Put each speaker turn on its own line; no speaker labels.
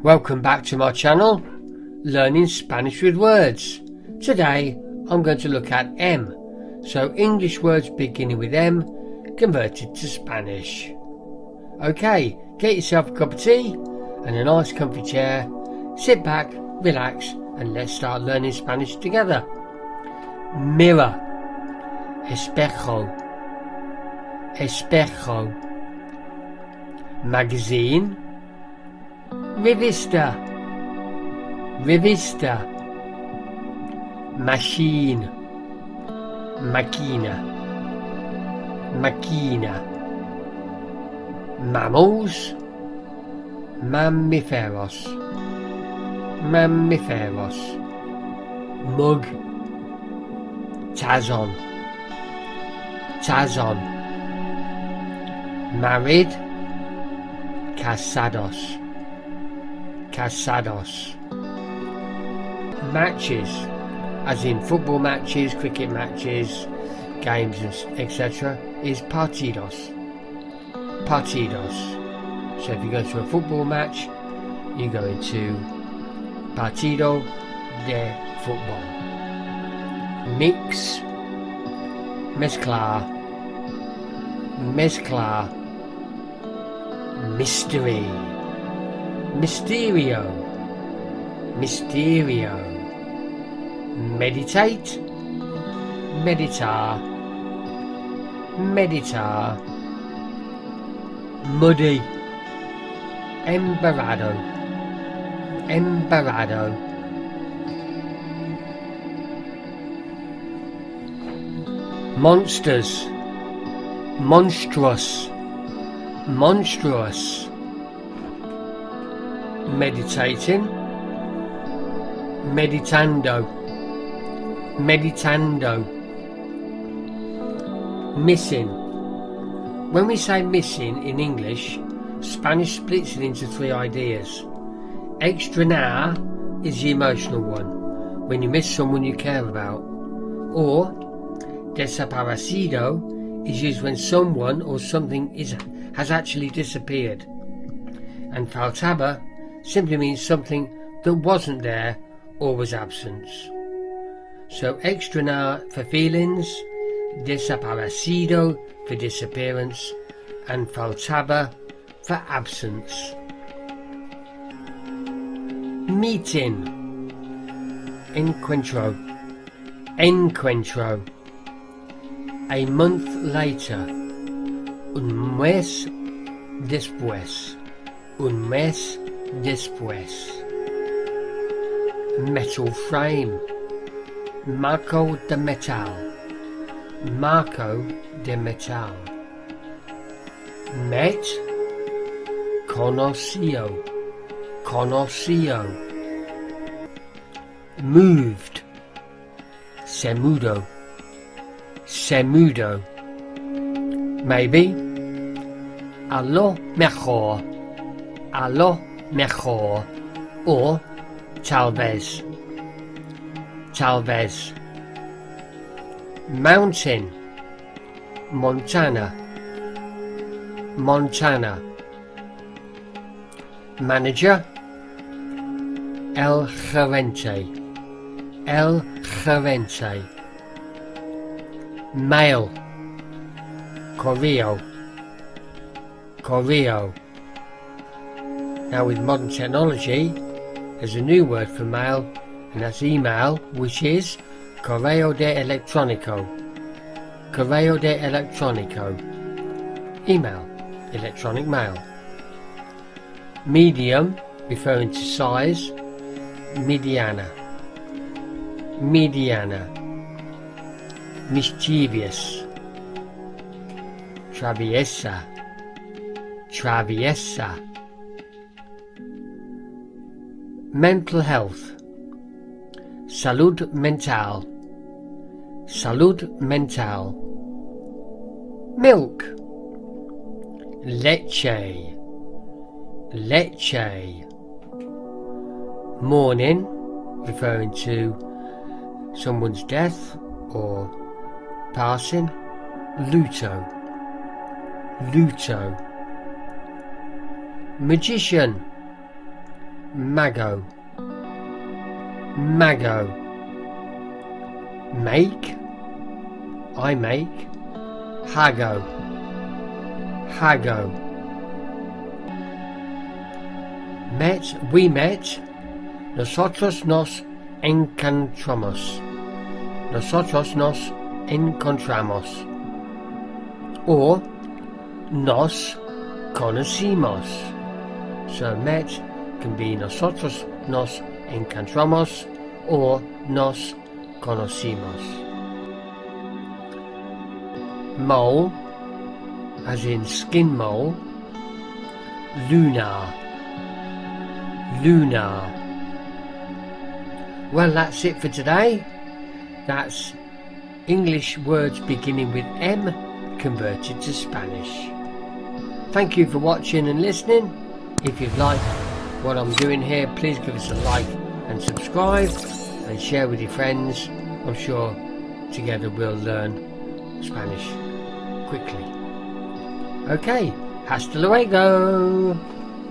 Welcome back to my channel, Learning Spanish with Words. Today I'm going to look at M, so English words beginning with M converted to Spanish. Okay, get yourself a cup of tea and a nice comfy chair, sit back, relax, and let's start learning Spanish together. Mirror, espejo, espejo. Magazine, revista, revista. Machine, máquina, máquina. Mammals, mamíferos, mamíferos. Mug, tazon, tazon. Married, casados, casados. Matches, as in football matches, cricket matches, games, etc., is partidos, partidos. So if you go to a football match, you go into partido de football. Mix, mezclar, mezclar. Mystery, mysterio, mysterio. Meditate, meditar, meditar. Muddy, embarrado, embarrado. Monsters, monstrous, monstrous. Meditating, meditando, meditando. Missing. When we say missing in English, Spanish splits it into three ideas. Extrañar is the emotional one, when you miss someone you care about. Or desaparecido is used when someone or something has actually disappeared. And faltaba simply means something that wasn't there or was absent. So extrañar for feelings, desaparecido for disappearance, and faltaba for absence. Meeting, encuentro, encuentro. A month later, un mes después, un mes después. Metal frame, marco de metal, marco de metal. Met, conoció, conoció. Moved, se mudó, se mudó. Maybe, a lo mejor, a lo mejor. Or tal vez, tal vez. Mountain, Montana, Montana. Manager, el gerente, el gerente. Mail, correo, correo. Now with modern technology, there's a new word for mail, and that's email, which is correo de electrónico, correo de electrónico. Email, electronic mail. Medium, referring to size, mediana, mediana. Mischievous, traviesa, traviesa. Mental health, salud mental, salud mental. Milk, leche, leche. Mourning, referring to someone's death or passing, luto, luto. Magician, mago, mago. Make, I make, hago, hago. Met, we met, nosotros nos encontramos, nosotros nos encontramos. Or nos conocimos. So met can be nosotros nos encontramos or nos conocimos. Mole, as in skin mole. Lunar, lunar. Well, that's it for today. That's English words beginning with M converted to Spanish. Thank you for watching and listening. If you'd like what I'm doing here, please give us a like and subscribe and share with your friends. I'm sure together we'll learn Spanish quickly. Okay, hasta luego.